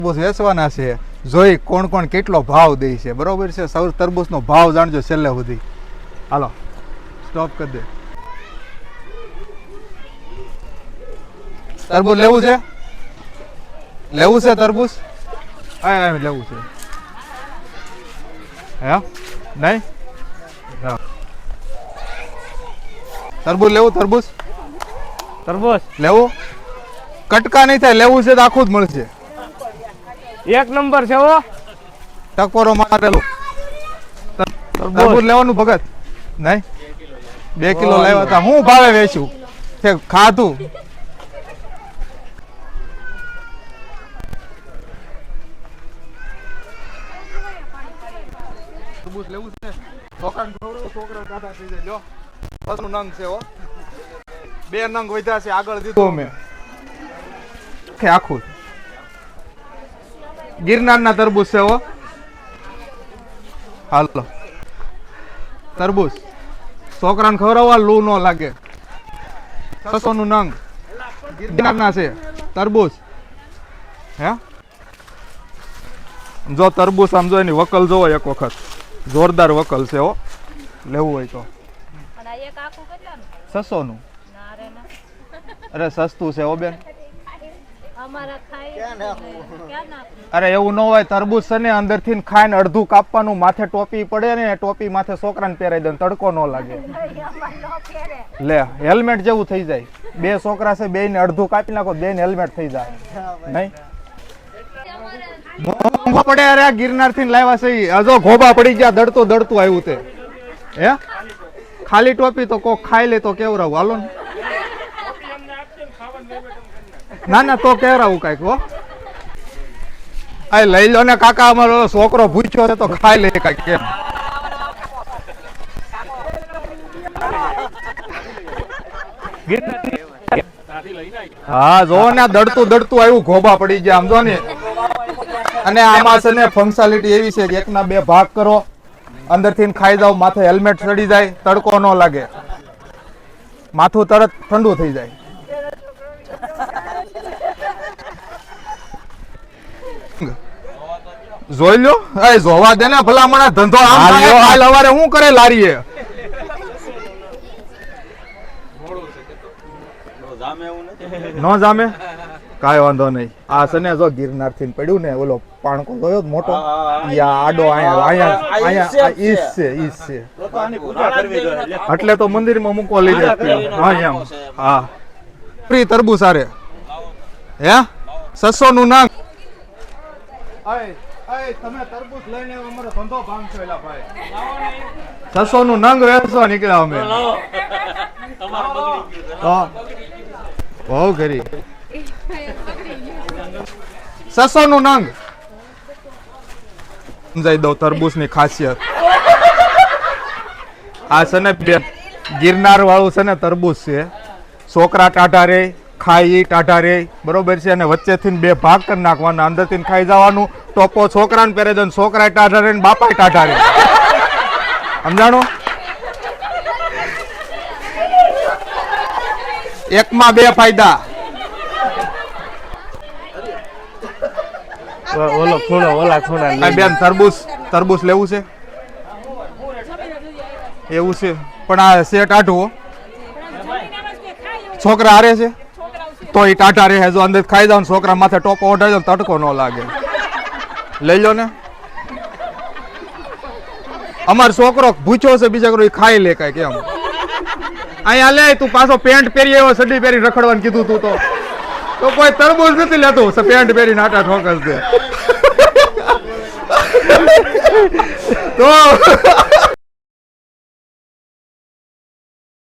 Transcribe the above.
તરબૂચ વેચવાના છે, જોઈ કોણ કોણ કેટલો ભાવ દે છે, બરોબર છે. સૌ તરબૂચનો ભાવ જાણજો છેલ્લે સુધી. હાલો સ્ટોપ કરી દે. તરબૂચ લેવું છે? લેવું છે તરબૂચ? હા લેવું છે. હે નહીં? તરબૂચ લેવું? તરબૂચ તરબૂચ લેવું? કટકા નહીં થાય, લેવું છે તો આખું જ મળશે. એક નંબર છે હો, ટકોરો મારેલો. તરબૂચ લેવાનું ભગત? નહીં, 2 કિલો લાવ્યા હતા. હું ભાવે વેચું છે ખાધું? તરબૂચ લેવું છે? છોકરાને ખવડાવો, છોકરા કાઢા થઈ જાય. લ્યો, 5 નંગ છે હો, 2 નંગ વધ્યા છે, આગળ દીધો મેં આખું. ગિરનારના તરબૂચ છે હો. હાલો તરબૂચ છોકરાને ખવડાવવા, લૂ ન લાગે. 600 નું નંગ ગિરનારના છે તરબૂચ. હે જો તરબૂચ આમ જો એની વકલ જોવો એક વખત, જોરદાર વકલ છે હો. લેવું હોય તો 600 નું. અરે સસ્તું છે હો બેન. અરે એવું ન હોય, તરબૂચ છે ને અંદર થી ખાઈને અડધું કાપવાનું, માથે ટોપી પડે ને, ટોપી માથે છોકરાને પહેરાઈ દે, તડકો ન લાગે. લે હેલ્મેટ જેવું થઈ જાય. 2 છોકરા છે, 2 ને અડધું કાપી નાખો, 2 ને હેલ્મેટ થઈ જાય. નહીં મોંઘો પડે. અરે ગિરનાર થી લાવ્યા છે, હજો ઘોબા પડી ગયા, દડતું દડતું આવ્યું તે. હે ખાલી ટોપી તો કોક ખાઈ લે તો કેવરાવું. હાલો ને, ના ના તો કેવરાવું કઈક હો. આ લઈ લો ને કાકા, અમારો છોકરો ભૂખ્યો છે તો ખાઈ લે કઈક. કેમ હા જો ને, દડતું દડતું આવ્યું, ઘોબા પડી ગયા આમ જો ને. અને આમાં છે ને ફંક્શનાલિટી એવી છે કે 1 ના 2 ભાગ કરો, અંદર થી ખાઈ જાવ, માથે હેલ્મેટ ચડી જાય, તડકો ન લાગે, માથું તરત ઠંડુ થઈ જાય. જોઈ લો, એ જોવા દે ને ભલામણા ધંધો. હાલ સવારે શું કરે લારીએ? નો જામે, કાંઈ વાંધો નહીં. આ છે ને જો ગિરનાર થી પડ્યું ને, ઓલો પાણકો જોયો મોટો, આડો અહીંયા ઈસ છે. એટલે તો મંદિરમાં મૂકવા લઈ જાય. હા એમ. હા ફ્રી તરબૂચ આરે. હે 600 નું નામ. તમે તરબૂચ લઈને અમારો ધંધો ભાંગશો એલા ભાઈ. 600 નું નંગ વેચવા નીકળ્યા અમે. બહુ કરી 600 નું નંગ. સમજાઈ દઉં તરબૂચ ની ખાસિયત. આ છે ને ગિરનાર વાળું છે ને તરબૂચ છે, છોકરા ટાઢા રે, ખાઈ ટાઢા રે, બરોબર છે. અને વચ્ચેથી 2 ભાગ કરી નાખવાના, અંદરથી ખાઈ જવાનું, ટોપો છોકરાને પહેરે દે, છોકરા ટાઢા રે ને બાપા ટાઢા રે. સમજાણું? 1 માં 2 ફાયદા. ઓલો ખૂણો, ઓલા ખૂણા. બેન તરબૂચ લેવું છે? એવું છે, પણ આ છે ટાઢું, છોકરા હારે છે તો એ ટાટા રહે. જો અંદર ખાઈ જાવ, છોકરા માથે ટોપો ઓઢાઈ જાવ, તડકો ન લાગે. લઈ લો ને. અમારો છોકરો ભૂખ્યો છે, બીજા કોઈ ખાઈ લે કઈ. કેમ અહીંયા લે, તું પાછો પેન્ટ પહેરી આવ્યો, સડી પહેરી રખડવાનું કીધું તું તો કોઈ તરબૂચ નથી લેતું, પેન્ટ પહેરી નાટા ઠોકર છે તો